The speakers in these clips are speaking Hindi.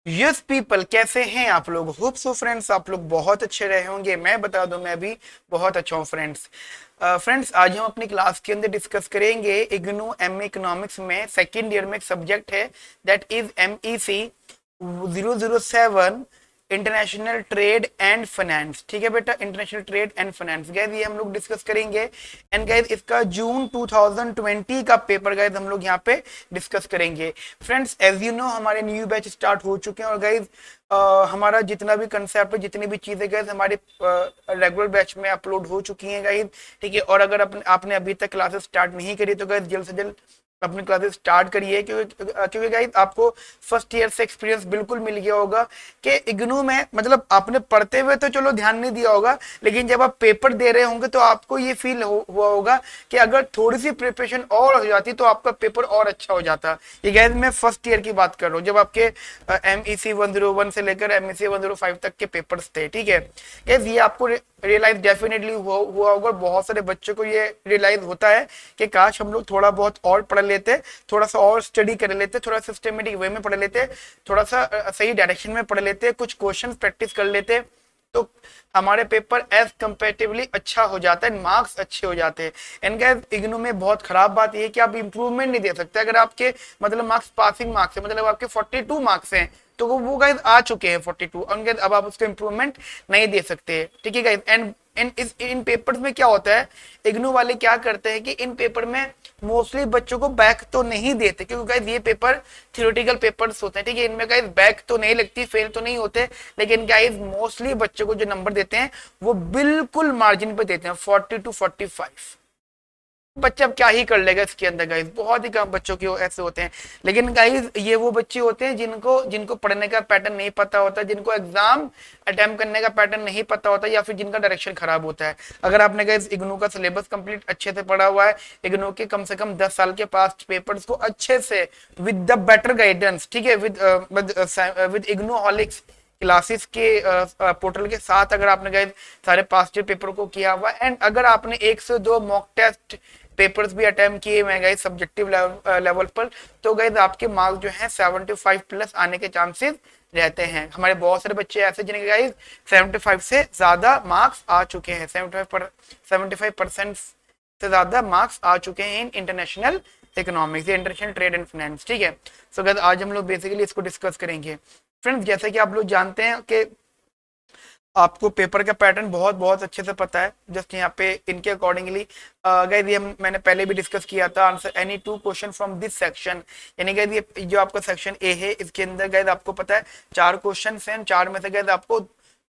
यस पीपल, कैसे हैं आप लोग? होप सो फ्रेंड्स आप लोग बहुत अच्छे रहे होंगे। मैं बता दूं, मैं भी बहुत अच्छा हूँ फ्रेंड्स। फ्रेंड्स, आज हम अपनी क्लास के अंदर डिस्कस करेंगे इग्नू एम इकोनॉमिक्स में सेकेंड ईयर में एक सब्जेक्ट है that is MEC 007 international trade and finance. ठीक है बेटा, international trade and finance gas ये हम लोग डिस्कस करेंगे। एंड गैस इसका जून 2020 का पेपर गैस हम लोग यहाँ पे डिस्कस करेंगे। फ्रेंड्स, एज यू नो हमारे न्यू बैच स्टार्ट हो चुके हैं और गाइज हमारा जितना भी कंसेप्ट है, जितनी भी चीजें गाइज हमारे रेगुलर बैच में अपलोड हो चुकी हैं गाइज। ठीक है, और अगर आपने अभी तक क्लासेस स्टार्ट नहीं करी तो गाइज जल्द से जल्द अपनी क्लासेस स्टार्ट करिए, क्योंकि गाइज आपको फर्स्ट ईयर से एक्सपीरियंस बिल्कुल मिल गया होगा कि इग्नू में मतलब आपने पढ़ते हुए तो चलो ध्यान नहीं दिया होगा, लेकिन जब आप पेपर दे रहे होंगे तो आपको ये फील हुआ होगा कि अगर थोड़ी सी प्रिपरेशन और हो जाती तो आपका पेपर और अच्छा हो जाता। ये गैस मैं फर्स्ट ईयर की बात कर रहा हूँ, जब आपके MEC 101 से लेकर MEC 105 तक के पेपर्स थे। ठीक है गैस, ये आपको रियलाइज डेफिनेटली हुआ होगा। बहुत सारे बच्चों को ये रियलाइज होता है कि काश हम लोग थोड़ा बहुत और पढ़ लेते, थोड़ा सा और स्टडी कर लेते, थोड़ा सिस्टमेटिक वे में पढ़ लेते, थोड़ा सा सही डायरेक्शन में पढ़ लेते, कुछ क्वेश्चन प्रैक्टिस कर लेते तो हमारे पेपर एज कंपेरेटिवली अच्छा हो जाता है, मार्क्स अच्छे हो जाते हैं। एंड गाइस, इग्नू में बहुत खराब बात यह है कि आप इंप्रूवमेंट नहीं दे सकते। अगर आपके मतलब मार्क्स पासिंग मार्क्स है, मतलब आपके 42 मार्क्स हैं तो वो गाइस आ चुके हैं 42, और अब आप उसको इंप्रूवमेंट नहीं दे सकते। ठीक है गाइस, एंड इन पेपर्स में क्या होता है, इग्नू वाले क्या करते हैं कि इन पेपर में मोस्टली बच्चों को बैक तो नहीं देते, क्योंकि गाइस ये पेपर थियोरेटिकल पेपर्स होते हैं। ठीक है, इनमें गाइस बैक तो नहीं लगती, फेल तो नहीं होते, लेकिन गाइस मोस्टली बच्चों को जो नंबर देते हैं वो बिल्कुल मार्जिन पे देते हैं, 40 to 45। बच्चा अब क्या ही कर लेगा इसके अंदर गाइस, बहुत ही कम बच्चों के ऐसे होते हैं। लेकिन गाइस ये वो बच्चे होते हैं जिनको जिनको पढ़ने का पैटर्न नहीं पता होता, जिनको एग्जाम अटेम्प्ट करने का पैटर्न नहीं पता होता, या फिर जिनका डायरेक्शन खराब होता है। अगर आपने गाइस इग्नू का सिलेबस कंप्लीट अच्छे से पढ़ा हुआ है, इग्नू के कम से कम 10 साल के पास्ट पेपर्स को अच्छे से विद द बेटर गाइडेंस, ठीक है, विद इग्नू हॉलिक्स क्लासेस के पोर्टल के साथ, अगर आपने गाइस सारे पास्ट पेपर को किया हुआ, एंड अगर आपने 1 से 2 मॉक टेस्ट पेपर्स भी अटेम्प्ट किए मैं गाइस सब्जेक्टिव लेवल पर, तो गाइस आपके मार्क्स जो हैं 75 प्लस आने के चांसेस रहते हैं। हमारे बहुत सारे बच्चे ऐसे जिनके गाइस 75 से ज्यादा मार्क्स आ चुके हैं, 75% से ज्यादा मार्क्स आ चुके हैं in international economics, international trade and finance. ठीक है, सो गाइस आज हम लोग बेसिकली इसको डिस्कस करेंगे। फ्रेंड्स, जैसे कि आप लोग जानते हैं कि आपको पेपर का पैटर्न बहुत बहुत अच्छे से पता है, जस्ट यहाँ पे इनके अकॉर्डिंगली गाइस ये मैंने पहले भी डिस्कस किया था, answer any 2 question from this section. यानी गाइस ये जो आपका सेक्शन ए है, इसके अंदर गाइस आपको पता है 4 क्वेश्चन हैं, 4 में से गाइस आपको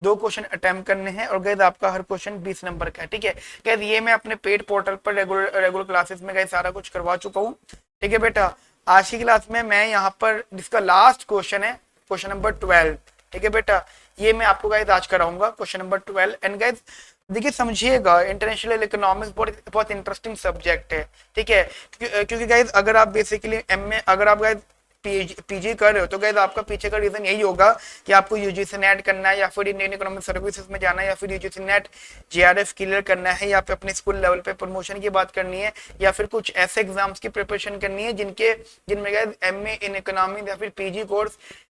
2 क्वेश्चन अटेम्प्ट करने हैं, और गाइस आपका हर क्वेश्चन 20 नंबर का है। ठीक है गाइस, ये मैं अपने पेड पोर्टल पर रेगुलर क्लासेस में गाइस सारा कुछ करवा चुका हूँ। ठीक है बेटा, आज की क्लास में मैं यहाँ पर जिसका लास्ट क्वेश्चन है, क्वेश्चन नंबर 12। ठीक है बेटा, ये मैं आपको गाइस आज कराऊंगा क्वेश्चन नंबर 12। एंड गाइस देखिए समझिएगा, इंटरनेशनल इकोनॉमिक्स बहुत इंटरेस्टिंग सब्जेक्ट है। ठीक है, क्योंकि गाइस अगर आप बेसिकली MA अगर आप गाइस पीजी कर रहे हो तो गाइस आपका पीछे का रीजन यही होगा कि आपको यूजीसी नेट करना है, या फिर इंडियन इकोनॉमिक सर्विसेज में जाना है, या फिर यूजीसी नेट JRF क्लियर करना है, या फिर अपने स्कूल लेवल पे प्रमोशन की बात करनी है, या फिर कुछ ऐसे एग्जाम्स की प्रिपरेशन करनी है जिनमें गाइस MA इन इकोनॉमिक्स या फिर PG कोर्स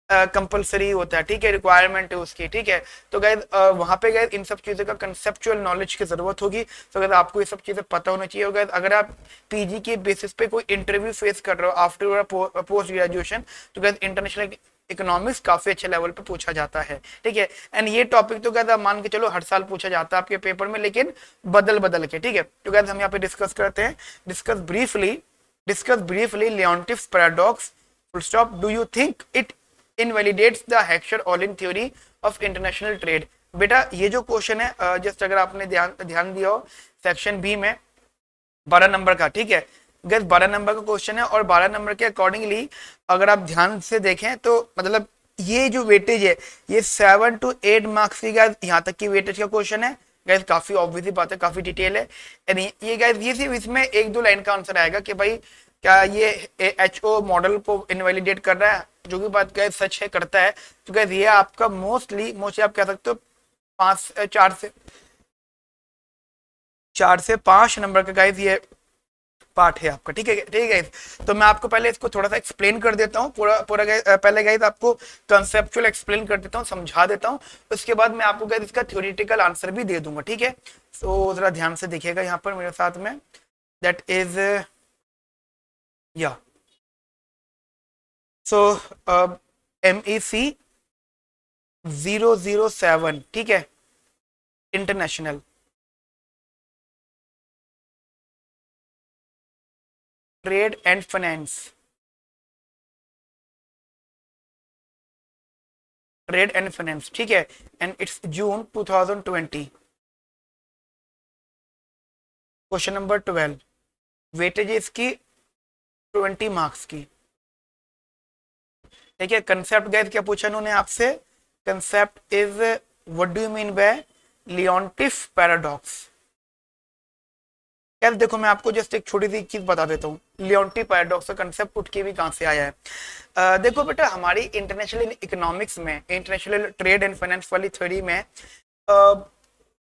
कंपलसरी होता है। ठीक है, रिक्वायरमेंट है उसकी। ठीक है, तो गाइस वहां पे गाइस इन सब चीजों का कंसेप्चुअल नॉलेज की जरूरत होगी, तो गाइस आपको ये सब चीजें पता होना चाहिए। गाइस अगर आप PG के बेसिस पे कोई इंटरव्यू फेस कर रहे हो आफ्टर पोस्ट ग्रेजुएशन, तो गाइस इंटरनेशनल इकोनॉमिक्स काफी अच्छे लेवल पे पूछा जाता है। ठीक है, एंड ये टॉपिक तो गाइस आप मान के चलो हर साल पूछा जाता है आपके पेपर में, लेकिन बदल बदल के। ठीक है, तो गाइस हम यहाँ पे डिस्कस करते हैं, discuss briefly Leontief's paradox, full stop, do you think it invalidates the Heckscher-Ohlin theory of international trade। बेटा ये जो क्वेश्चन है जस्ट अगर आपने ध्यान दिया हो, सेक्शन बी में 12 नंबर का। ठीक है गैस, 12 नंबर का क्वेश्चन है, और 12 नंबर के अकॉर्डिंगली अगर आप ध्यान से देखें तो मतलब ये जो वेटेज है ये 7 to 8 मार्क्स की गैस यहाँ तक की वेटेज का क्वेश्चन है। गैस काफी ऑब्वियस बात है, काफी डिटेल है। ये गैस ये सिर्फ इसमें 1-2 लाइन का आंसर आएगा कि भाई क्या ये HO मॉडल को इनवैलिडेट कर रहा है, जो भी बात गैस सच है करता है। तो गैस ये आपका मोस्टली आप कह सकते हो 4 से 5 नंबर का गैस ये पार्ट है आपका। ठीक है, ठीक है गाइस। तो मैं आपको पहले इसको थोड़ा सा एक्सप्लेन कर देता हूँ पूरा पूरा पहले गाइस आपको कंसेप्चुअल एक्सप्लेन कर देता हूँ, समझा देता हूँ। उसके बाद मैं आपको गाइस इसका थ्योरेटिकल आंसर भी दे दूंगा। ठीक है, तो जरा ध्यान से देखिएगा यहाँ पर मेरे साथ में। दैट इज या सो MEC 007, ठीक है, international trade and finance, trade and finance, ठीक है, and it's June 2020। Question number 12, weightage इसकी 20 मार्क्स की। ठीक है, कंसेप्ट गाइस क्या पूछा उन्होंने आपसे? Concept is what do you mean by Leontief paradox. यार देखो, मैं आपको जस्ट एक छोटी सी चीज बता देता हूँ, लियोनटिफ पैराडॉक्स का कंसेप्ट उठ के भी कहाँ से आया है। देखो बेटा, हमारी इंटरनेशनल इकोनॉमिक्स में, इंटरनेशनल ट्रेड एंड फाइनेंस वाली थ्योरी में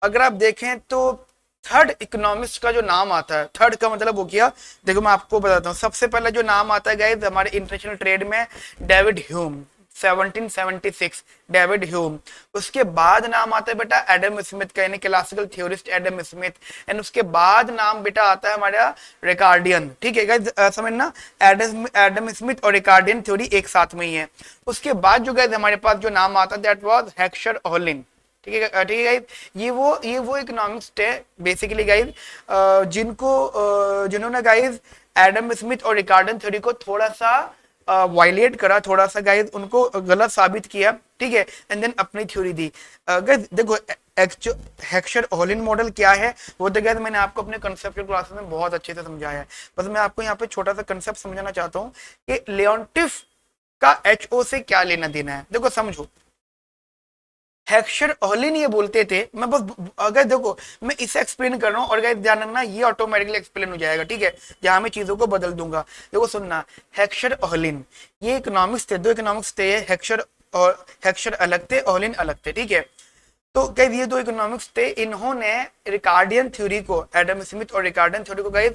अगर आप देखें तो थर्ड इकोनॉमिस्ट का जो नाम आता है, थर्ड का मतलब वो किया, देखो मैं आपको बताता हूँ। सबसे पहले जो नाम आता है गाइस हमारे इंटरनेशनल ट्रेड में, डेविड ह्यूम, 1776, डेविड ह्यूम। उसके बाद नाम आता है बेटा एडम स्मिथ का, यानी classical theorist Adam Smith. And उसके बाद नाम बेटा आता है हमारा रिकार्डियन। ठीक है गाइस, समझना, एडम स्मिथ और रिकार्डियन थ्योरी एक साथ में ही है। उसके बाद जो गाइस हमारे पास जो नाम आता है दैट वाज हेक्सचर ओलिन। ठीक है, ठीक है गाइस, ये वो इकोनॉमिस्ट है बेसिकली गाइस, जिन्होंने गाइस एडम स्मिथ और रिकार्डन थ्योरी को थोड़ा सा वायलेट करा, थोड़ा सा गाइस उनको गलत साबित किया। ठीक है, एंड देन अपनी थ्योरी दी। गाइस देखो, हेक्सचर ओलिन मॉडल क्या है वो तो गाइस मैंने आपको अपने कंसेप्चुअल क्लासेस में बहुत अच्छे से समझाया है। बस मैं आपको यहाँ पे छोटा सा कंसेप्ट समझाना चाहता हूँ कि लियोनटिफ का HO से क्या लेना देना है। देखो समझो, हेक्सचर ओलिन ये बोलते थे, मैं बस अगर देखो मैं इसे एक्सप्लेन कर रहा हूँ और गाइस ध्यान रखना ये ऑटोमेटिकली एक्सप्लेन हो जाएगा। ठीक है, जहां मैं चीजों को बदल दूंगा। देखो सुनना, हेक्सचर ओलिन ये इकोनॉमिक्स थे, दो इकोनॉमिक्स थे, हेक्सचर और हेक्सचर अलग थे, ओलिन अलग थे। ठीक है, तो गाइस ये दो इकोनॉमिक्स थे, इन्होंने रिकार्डियन थ्योरी को, एडम स्मिथ और रिकार्डियन थ्योरी को गाइस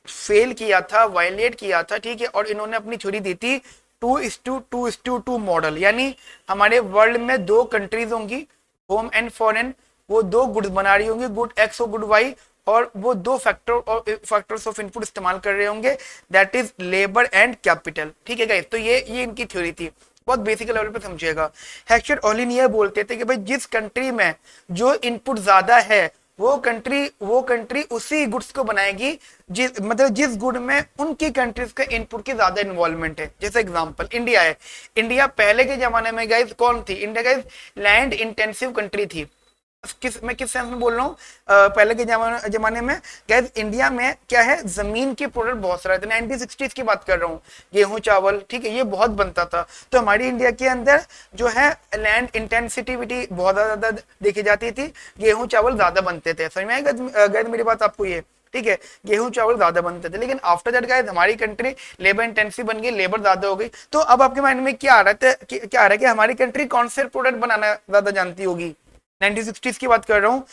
फेल किया था, वायलेट किया था। ठीक है, और इन्होंने अपनी थ्योरी दी थी 2:2:2 मॉडल, यानी हमारे वर्ल्ड में दो कंट्रीज होंगी, होम एंड फॉरेन, वो दो गुड्स बना रही होंगी, गुड एक्स और गुड वाई, और वो दो फैक्टर्स ऑफ इनपुट इस्तेमाल कर रहे होंगे, that is labour and capital. ठीक है गाइस, तो ये इनकी थ्योरी थी, बहुत बेसिक लेवल पे समझिएगा। हेक्सचर ओलिन ये बोलते थे कि भाई जिस कंट्री में जो इनपुट ज्यादा है वो कंट्री उसी गुड्स को बनाएगी जिस गुड में उनकी कंट्रीज के इनपुट की ज्यादा इन्वॉल्वमेंट है। जैसे एग्जांपल इंडिया है, इंडिया पहले के जमाने में गाइस कौन थी? India guys land intensive country थी। मैं किस सेंस में बोल रहा हूँ? पहले के जमाने में गाइस इंडिया में क्या है, जमीन के प्रोडक्ट बहुत सारे थे। 1960s की बात कर रहा हूँ, गेहूं चावल, ठीक है, ये बहुत बनता था। तो हमारी इंडिया के अंदर जो है लैंड इंटेंसिटिविटी बहुत ज्यादा देखी जाती थी, गेहूं चावल ज्यादा बनते थे। समझ में आएगा गाइस मेरी बात आपको ये? ठीक है, गेहूं चावल ज्यादा बनते थे, लेकिन आफ्टर दैट गाइस हमारी कंट्री लेबर इंटेंसिव बन गई, लेबर ज्यादा हो गई। तो अब आपके माइंड में क्या आ रहा है, क्या आ रहा है कि हमारी कंट्री कौन से प्रोडक्ट बनाना ज्यादा जानती होगी? 1960s की बात कर रहा हूँ,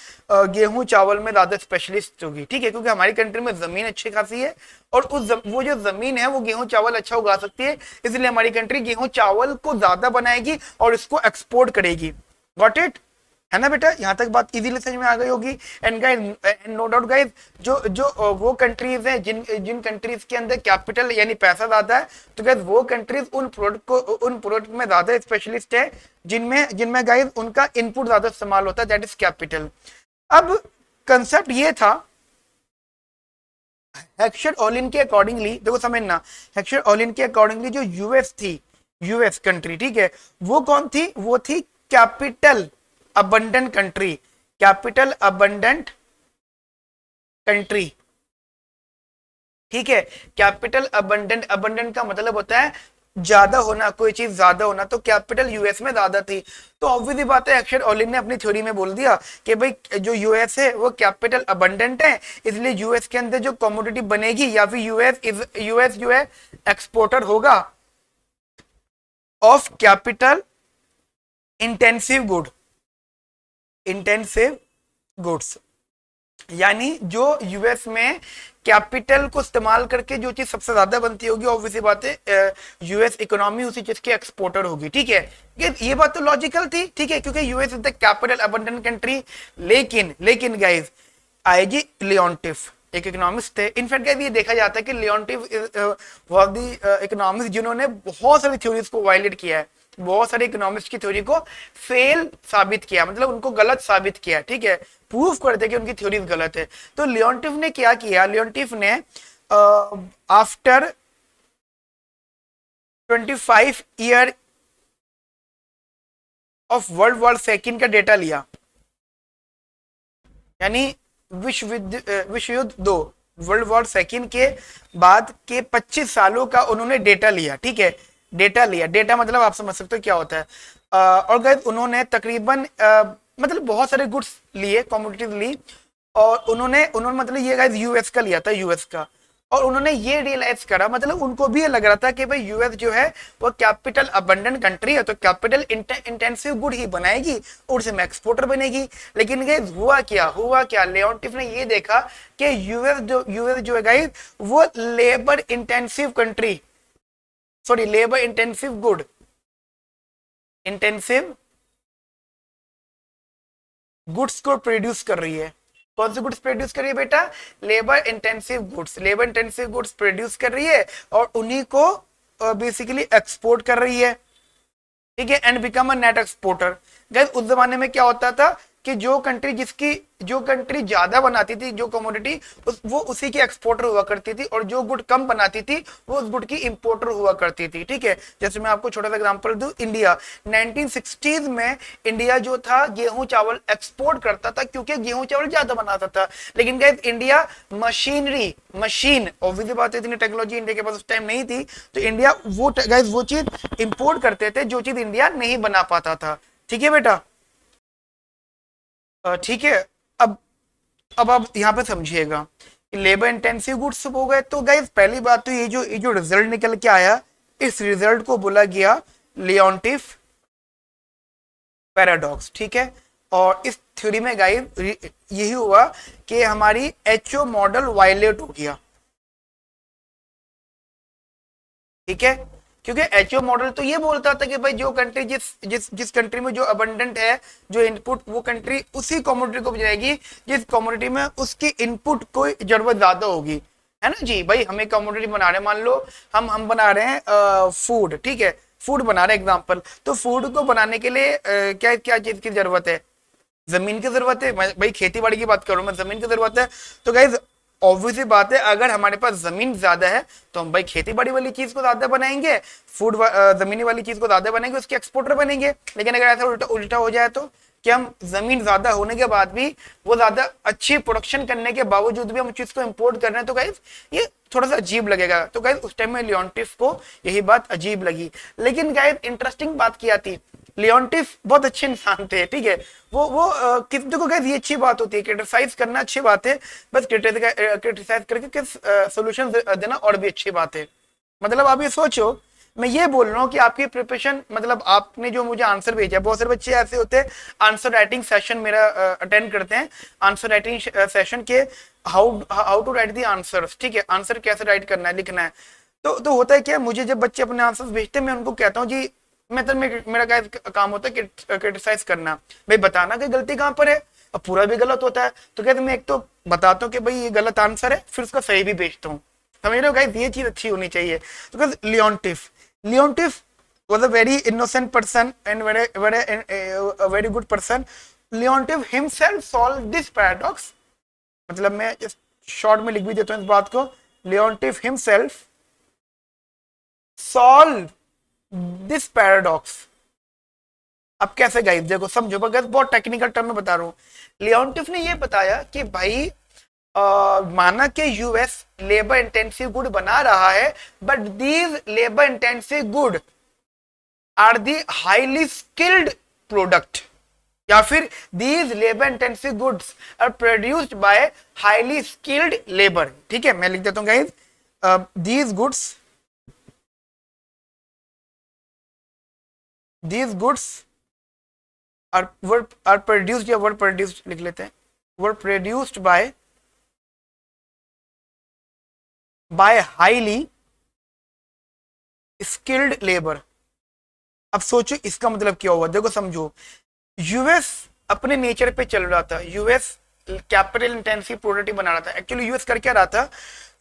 गेहूं चावल में ज्यादा स्पेशलिस्ट होगी। ठीक है, क्योंकि हमारी कंट्री में जमीन अच्छी खासी है और वो जो जमीन है वो गेहूं चावल अच्छा उगा सकती है, इसलिए हमारी कंट्री गेहूं चावल को ज्यादा बनाएगी और इसको एक्सपोर्ट करेगी। Got it? है ना बेटा, यहां तक बात इजीली समझ में आ गई होगी। And guys, no doubt guys, जो जो वो कंट्रीज हैं जिन जिन कंट्रीज के अंदर कैपिटल यानी पैसा ज्यादा है, तो गाइस वो कंट्रीज उन प्रोडक्ट में ज्यादा स्पेशलिस्ट है जिनमें जिनमें गाइस उनका इनपुट ज्यादा इस्तेमाल होता है, दैट इज कैपिटल। अब कंसेप्ट ये था, हेक्सचर ओलिन के अकॉर्डिंगली, देखो समझना, हेक्सचर ओलिन के अकॉर्डिंगली जो यूएस थी, यूएस कंट्री, ठीक है, वो कौन थी? वो थी capital abundant country, capital abundant country. ठीक है, कैपिटल अबंडेंट, अबंडेंट का मतलब होता है ज्यादा होना, कोई चीज ज्यादा होना, तो कैपिटल यूएस में ज्यादा थी। तो ऑब्वियसली बात है, हेक्सचर ओलिन ने अपनी थ्योरी में बोल दिया कि भाई जो यूएस है वो कैपिटल अबंडेंट है, इसलिए यूएस के अंदर जो कमोडिटी बनेगी या फिर यूएस जो है एक्सपोर्टर होगा of capital intensive good, intensive goods. यानी जो यूएस में कैपिटल को इस्तेमाल करके जो चीज सबसे ज्यादा बनती होगी, ऑब्वियसली बात है यूएस इकोनॉमी उसी चीज की एक्सपोर्टर होगी। ठीक है, ये बात तो लॉजिकल थी। ठीक है, क्योंकि US is the capital abundant country. लेकिन गाइज आईजी लियोन्टिफ एक इकोनॉमिस्ट थे। इनफैक्ट गाइज ये देखा जाता है कि लियोन्टिफ वाज द इकोनॉमिस्ट जिन्होंने बहुत सारी थ्योरीज को वायलेट किया है, बहुत सारे इकोनॉमिस्ट की थ्योरी को फेल साबित किया, मतलब उनको गलत साबित किया। ठीक है, प्रूफ कर दे कि उनकी थ्योरीज गलत है। तो लियोन्टिफ ने क्या किया, लियोन्टिफ ने after 25 year of world war second का डेटा लिया, यानी विश्व युद्ध दो, वर्ल्ड वॉर सेकेंड के बाद के 25 सालों का उन्होंने डेटा लिया। ठीक है, डेटा मतलब आप समझ सकते हो क्या होता है। और गाइस उन्होंने तकरीबन मतलब बहुत सारे गुड्स लिए, कमोडिटीज ली, और उन्होंने उन्होंने मतलब ये गाइस यूएस का लिया था, यूएस का। और उन्होंने ये रियलाइज करा, मतलब उनको भी ये लग रहा था कि भाई यूएस जो है वो कैपिटल अबंडेंट कंट्री है, तो कैपिटल इंटेंसिव गुड ही बनाएगी और उससे में एक्सपोर्टर बनेगी। लेकिन गाइस हुआ क्या लियोन्टिफ ने ये देखा कि यूएस जो है गाइस वो labour intensive country, sorry labour intensive good, intensive goods को प्रोड्यूस कर रही है। कौन से गुड्स प्रोड्यूस कर रही है बेटा? लेबर इंटेंसिव गुड्स प्रोड्यूस कर रही है और उन्हीं को बेसिकली एक्सपोर्ट कर रही है। ठीक है, and become a net exporter. Guys उस जमाने में क्या होता था कि जो कंट्री ज्यादा बनाती थी जो कमोडिटी, वो उसी की एक्सपोर्टर हुआ करती थी, और जो गुड कम बनाती थी वो उस गुड की इंपोर्टर हुआ करती थी। ठीक है, जैसे मैं आपको छोटा सा एग्जांपल दूं, इंडिया 1960s में इंडिया जो था गेहूं चावल एक्सपोर्ट करता था क्योंकि गेहूं चावल ज्यादा बनाता था। लेकिन गाइस इंडिया मशीन ऑब्वियसली बात है, इतनी टेक्नोलॉजी इंडिया के पास उस टाइम नहीं थी, तो इंडिया वो चीज इंपोर्ट करते थे जो चीज इंडिया नहीं बना पाता था। ठीक है बेटा, ठीक है। अब अब आप यहाँ पे समझिएगा, लेबर इंटेंसिव गुड्स हो गए, तो गाइस पहली बात तो ये जो रिजल्ट निकल के आया, इस रिजल्ट को बोला गया लियोन्टिफ पैराडॉक्स। ठीक है, और इस थ्योरी में गाइस यही हुआ कि हमारी एचओ मॉडल वायलेट हो गया। ठीक है, क्योंकि एचओ मॉडल तो ये बोलता था कि भाई जो कंट्री जिस जिस जिस कंट्री में जो अबंडेंट है जो इनपुट, वो कंट्री उसी कमोडिटी को जाएगी जिस कमोडिटी में उसकी इनपुट को जरूरत ज्यादा होगी, है ना जी। भाई हमें कमोडिटी बना रहे हैं, मान लो हम बना रहे हैं फूड। ठीक है, फूड बना रहे हैं एग्जाम्पल, तो फूड को बनाने के लिए क्या क्या चीज की जरूरत है? जमीन की जरूरत है। भाई खेती बाड़ी की बात करूं मैं, जमीन की जरूरत है। तो गाइज ऑब्वियस बात है, अगर हमारे पास जमीन ज्यादा है तो हम भाई खेती बाड़ी वाली चीज को ज्यादा बनाएंगे, जमीनी वाली चीज को ज्यादा बनाएंगे, उसके एक्सपोर्टर बनेंगे। लेकिन अगर ऐसा उल्टा उल्टा हो जाए तो कि हम जमीन ज्यादा होने के बाद भी, वो ज्यादा अच्छी प्रोडक्शन करने के बावजूद भी हम चीज को इंपोर्ट कर रहे हैं, तो गाइज ये थोड़ा सा अजीब लगेगा। तो गाइज उस टाइम में लियोन्टिफ को यही बात अजीब लगी। लेकिन गाइज इंटरेस्टिंग बात क्या थी, लियोन्टिफ बहुत अच्छे इंसान थे। ठीक है, वो किस देखो गाइस ये अच्छी बात होती है, क्रिटिसाइज करना अच्छी बात है, बस क्रिटिसाइज करके किस सोल्यूशन देना और भी अच्छी बात है। मतलब आप ये सोचो, मैं ये बोल रहा हूँ कि आपकी प्रिपरेशन, मतलब आपने जो मुझे आंसर भेजा, बहुत सारे बच्चे ऐसे होते हैं आंसर राइटिंग सेशन मेरा अटेंड करते हैं, आंसर राइटिंग सेशन के how to write the answers. ठीक है, आंसर कैसे राइट करना है, लिखना है। तो होता है क्या, मुझे जब बच्चे अपने आंसर्स भेजते हैं मैं उनको कहता हूँ जी, मेरा क्या काम होता है क्रिटिसाइज करना, भाई बताना कि गलती कहां पर है। अब पूरा भी गलत होता है तो कहते मैं एक तो बताता हूँ कि भाई ये गलत आंसर है, फिर उसका सही भी भेजता हूँ। समझ रहे हो गाइस, ये चीज अच्छी होनी चाहिए। तो Leontief was a very innocent person and very good person. Leontief himself solved this paradox. मतलब मैं शॉर्ट में लिख भी देता हूँ इस बात को, Leontief himself solved this paradox. अब कैसे गाइस देखो समझो, बगैर बहुत टेक्निकल टर्म में बता रहा हूं। लियोन्टिफ ने ये बताया कि भाई माना कि यूएस लेबर इंटेंसिव गुड बना रहा है, but these labour intensive good are the highly skilled product, या फिर these labour intensive goods are produced by highly skilled labour. ठीक है, मैं लिख देता हूं guys, these goods are produced, या वर्ड प्रोड्यूस्ड लिख लेते हैं, were produced by highly skilled labour. अब सोचो इसका मतलब क्या हुआ, देखो समझो। यूएस अपने नेचर पे चल रहा था, यूएस कैपिटल इंटेंसिव प्रोडक्ट बना रहा था। एक्चुअली यूएस कर क्या रहा था,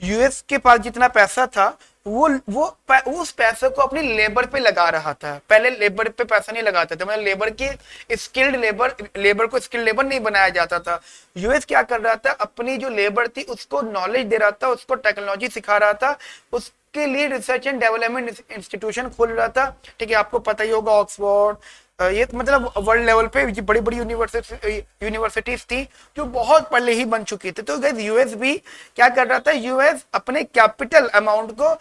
यूएस के पास जितना पैसा था उस पैसे को अपनी लेबर पे लगा रहा था। पहले लेबर पे पैसा नहीं लगाता था, मतलब लेबर की स्किल्ड लेबर को स्किल्ड लेबर नहीं बनाया जाता था। यूएस क्या कर रहा था, अपनी जो लेबर थी उसको नॉलेज दे रहा था, उसको टेक्नोलॉजी सिखा रहा था, उसके लिए रिसर्च एंड डेवलपमेंट इंस्टीट्यूशन खोल रहा था। ठीक है, आपको पता ही होगा ऑक्सफोर्ड, ये मतलब वर्ल्ड लेवल पे बड़ी बड़ी यूनिवर्सिटीज थी जो बहुत पहले ही बन चुकी थी। तो गाइस यूएस भी क्या कर रहा था, यूएस अपने कैपिटल अमाउंट को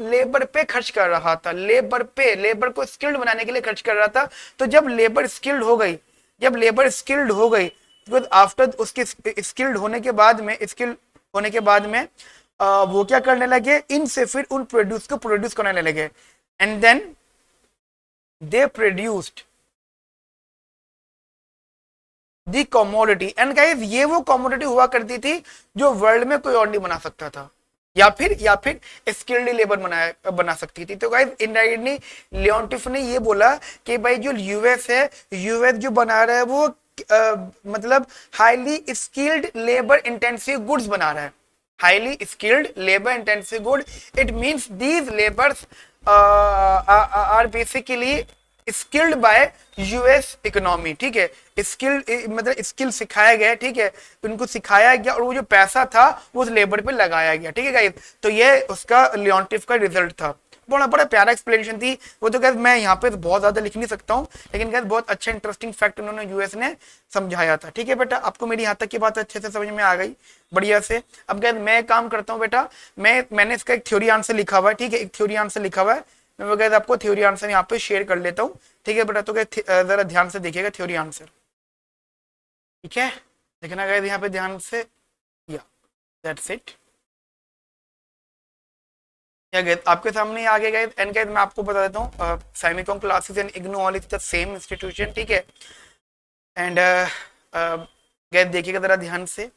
लेबर पे खर्च कर रहा था, लेबर को स्किल्ड बनाने के लिए खर्च कर रहा था। तो जब लेबर स्किल्ड हो गई तो आफ्टर उसके स्किल्ड होने के बाद में वो क्या करने लगे, इनसे फिर उन प्रोड्यूस को प्रोड्यूस करने लगे, and then they produced the commodity। And guys ये वो कमोडिटी हुआ करती थी जो वर्ल्ड में कोई और नहीं बना सकता था, या फिर स्किल्ड लेबर बना सकती थी। तो गाइस इनडायरेक्टली लियोंटिफ ने ये बोला कि भाई जो यूएस जो बना रहा है वो मतलब highly skilled labour intensive goods बना रहा है, highly skilled labour intensive good. It means these labours are basically skilled by US economy. ठीक है, स्किल्ड मतलब स्किल सिखाया गया, ठीक है, उनको सिखाया गया और वो जो पैसा था वो उस लेबर पे लगाया गया। ठीक है गाइस, तो ये उसका लियोंटिफ का रिजल्ट था। बड़ा प्यारा एक्सप्लेनेशन थी वो। तो गाइस मैं यहाँ पे बहुत ज्यादा लिख नहीं सकता हूँ, लेकिन गाइस बहुत अच्छा इंटरेस्टिंग फैक्ट उन्होंने यूएस ने समझाया था। ठीक है बेटा, आपको मेरी यहाँ तक की बात अच्छे से समझ में आ गई, बढ़िया से। अब गाइस मैं काम करता हूँ बेटा, मैंने इसका एक थ्योरी आंसर लिखा हुआ है। ठीक है, एक थ्योरी आंसर लिखा हुआ है, मैं गाइस आपको थ्योरी आंसर यहाँ पे शेयर कर लेता हूँ। ठीक है बेटा, तो जरा ध्यान से देखिएगा थ्योरी आंसर। ठीक है, देखना गाइस यहाँ पे ध्यान से, या दैट्स इट। या गाइस आपके सामने आ गया गाइस, एंड गाइस मैं आपको बता देता हूँ Semicon classes and IGNOU all is the same institution. ठीक है, एंड गाइस देखिएगा जरा ध्यान से,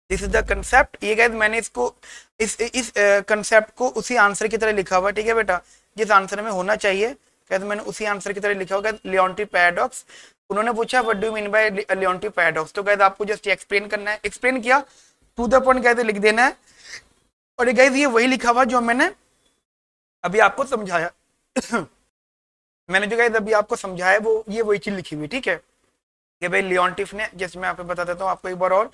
दिस इज द कंसेप्ट। ये गाइस मैंने इसको इस कंसेप्ट को उसी आंसर की तरह लिखा हुआ है। ठीक है बेटा, जिस आंसर में होना चाहिए गाइस मैंने उसी आंसर की तरह लिखा हुआ है, लियोंटिफ पैराडॉक्स। उन्होंने पूछा what do you mean by Leontief paradox, तो गाइस आपको जस्ट एक्सप्लेन करना है, एक्सप्लेन किया टू द पॉइंट गाइस लिख देना है। और गाइस ये वही लिखा हुआ जो मैंने अभी आपको समझाया मैंने जो गाइस अभी आपको समझाया वो ये वही चीज लिखी हुई। ठीक है, कि भाई लियोंटिफ ने, जैसे मैं आप बता देता हूँ आपको एक बार और,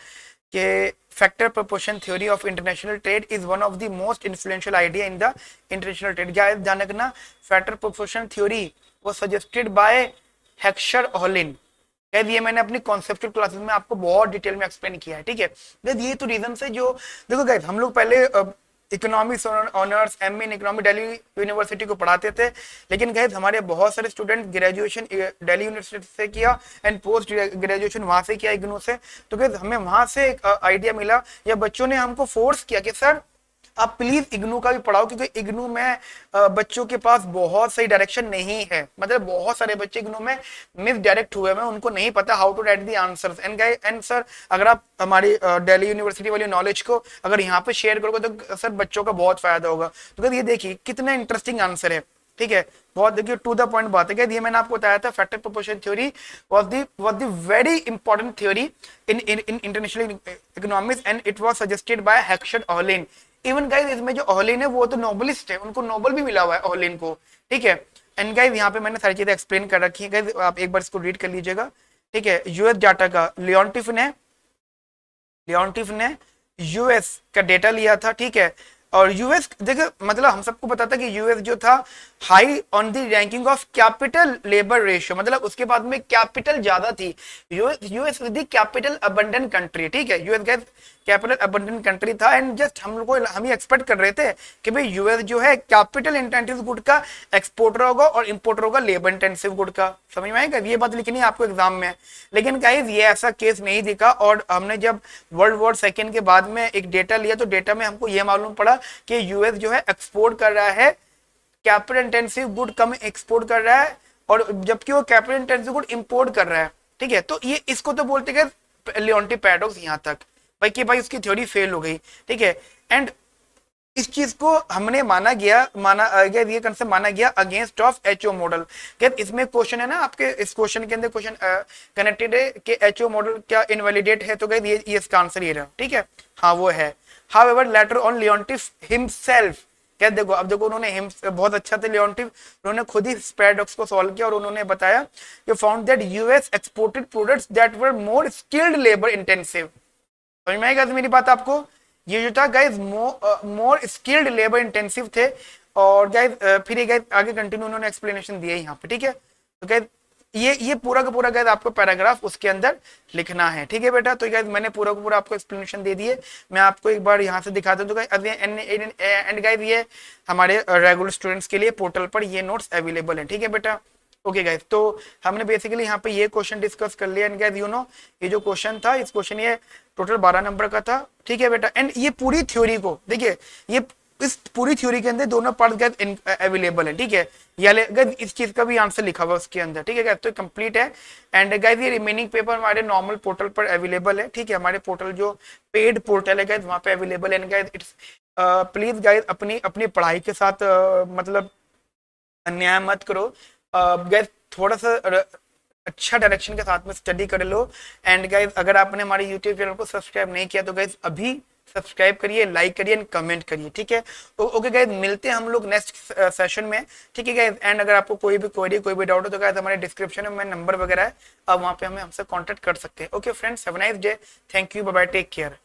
कि factor proportion theory of international trade is one of the most influential idea in the international trade. क्या ध्यान रखना, factor proportion theory was suggested by Heckscher Ohlin. ये मैंने अपनी कॉन्सेप्चुअल क्लासेस में आपको बहुत डिटेल में एक्सप्लेन किया है। ठीक है, ये तो रीजन से जो देखो गाइस हम लोग पहले economics honours MA in economy Delhi university को पढ़ाते थे, लेकिन गाइस हमारे बहुत सारे स्टूडेंट ग्रेजुएशन दिल्ली यूनिवर्सिटी से किया एंड पोस्ट ग्रेजुएशन वहां से किया इग्नू से। तो गाइस हमें वहां से एक आइडिया मिला, या बच्चों ने हमको फोर्स किया कि सर आप प्लीज इग्नू का भी पढ़ाओ, क्योंकि इग्नू में बच्चों के पास बहुत सही डायरेक्शन नहीं है। मतलब बहुत सारे बच्चे इग्नू में मिस डायरेक्ट हुए हैं, उनको नहीं पता how to write the answers. And sir अगर आप हमारी दिल्ली यूनिवर्सिटी वाली नॉलेज को अगर यहाँ पे शेयर करोगे तो सर बच्चों का बहुत फायदा होगा। तो ये देखिए कितना इंटरेस्टिंग आंसर है। ठीक है, बहुत देखिए टू द पॉइंट बात है। ये मैंने आपको बताया था factor proportion theory was the very important theory in international economics and it was suggested by Heckscher Ohlin. Even guys इसमें जो ओहलिन है वो तो नोबलिस्ट है, उनको नोबल भी मिला हुआ है ओहलिन को। ठीक है, एंड गाइस यहाँ पे मैंने सारी चीजें एक्सप्लेन कर रखी है गाइस, आप एक बार इसको रीड कर लीजिएगा। ठीक है, यूएस डाटा का लियोंटिफ ने यूएस का डेटा लिया था। ठीक है, और यूएस देखो मतलब हम सबको पता था कि यूएस जो था high on the ranking of capital labour ratio, मतलब उसके बाद में कैपिटल ज्यादा थी। US the capital abundant country. ठीक है, US gas capital abundant country था, एंड जस्ट हम ही एक्सपेक्ट कर रहे थे कि भाई यूएस जो है कैपिटल इंटेंसिव गुड का एक्सपोर्टर होगा और इंपोर्टर होगा लेबर इंटेंसिव गुड का। समझ में आएगा, ये बात लिखनी है आपको एग्जाम में। लेकिन गाइस ये ऐसा केस नहीं दिखा, और हमने जब वर्ल्ड वॉर सेकेंड के बाद में एक डेटा लिया तो डेटा में हमको ये मालूम पड़ा कि यूएस जो है एक्सपोर्ट कर रहा है, capital intensive good come export कर रहा है, और जबकि वो कैपिटल इंटेंसिव गुड इंपोर्ट कर रहा है। ठीक है, तो ये इसको तो बोलते हैं लियोन्टिफ पैराडॉक्स यहाँ तक भाई कि भाई उसकी थ्योरी फेल हो गई, ठीक है। एंड इस चीज को हमने माना गया ये कंसेप्ट माना गया अगेंस्ट ऑफ एचओ मॉडल। क्या इसमें क्वेश्चन है ना आपके, इस क्वेश्चन के अंदर क्वेश्चन कनेक्टेड है कि एचओ मॉडल क्या इनवैलिडेट है, तो गैस ये इसका आंसर ये रहा, ठीक है, हाँ वो है। However later on Leontief himself, क्या देखो अब देखो उन्होंने बहुत अच्छा थे लियोन्टिफ, उन्होंने खुद ही पैराडॉक्स को सॉल्व किया और उन्होंने बताया कि found that US exported products that were more skilled labour intensive. समझ में आएगा मेरी बात आपको, ये जो था guys more skilled labour intensive थे। और गाइज फिर ये गाइज आगे कंटिन्यू उन्होंने एक्सप्लेनेशन दिया यहाँ पे, ठीक है। तो गाइज ये पूरा का पूरा गाइज आपको पैराग्राफ उसके अंदर लिखना है, ठीक है बेटा। तो गाइज मैंने पूरा का पूरा आपको एक्सप्लेनेशन दे दिए, मैं आपको एक बार यहाँ से दिखा दूँ। एंड गाइज ये हमारे रेगुलर स्टूडेंट्स के लिए पोर्टल पर ये नोट्स अवेलेबल है, ठीक है बेटा। ओके गाइज, तो हमने बेसिकली यहाँ पे ये क्वेश्चन डिस्कस कर लिया। एंड गाइज यू नो ये जो क्वेश्चन था, इस क्वेश्चन ये टोटल 12 नंबर का था, ठीक है बेटा। एंड ये पूरी थ्योरी को देखिए, ये इस पूरी थ्योरी के अंदर दोनों पार्ट गाइज अवेलेबल है, ठीक है। या गाइज इस चीज का भी आंसर लिखा हुआ उसके अंदर, ठीक है गाइज, तो कंप्लीट है। एंड गाइज ये रिमेनिंग पेपर हमारे नॉर्मल पोर्टल पर अवेलेबल है, ठीक है। हमारे पोर्टल जो पेड पोर्टल है गाइज वहाँ पे अवेलेबल है। And guys it's please guys अपनी अपनी पढ़ाई के साथ मतलब अन्याय मत करो गाइज, थोड़ा सा अच्छा डायरेक्शन के साथ में स्टडी कर लो। एंड गाइज अगर आपने हमारे यूट्यूब चैनल को सब्सक्राइब नहीं किया तो गाइज अभी सब्सक्राइब करिए, लाइक करिए एंड कमेंट करिए, ठीक है। ओके गाइज, मिलते हैं हम लोग नेक्स्ट सेशन में, ठीक है गाइज। एंड अगर आपको कोई भी क्वेरी कोई भी डाउट हो तो गाइज हमारे डिस्क्रिप्शन में नंबर वगैरह है, अब वहाँ पे हमें हमसे कॉन्टेक्ट कर सकते हैं। Okay friends, have a nice day, thank you, bye bye, take care.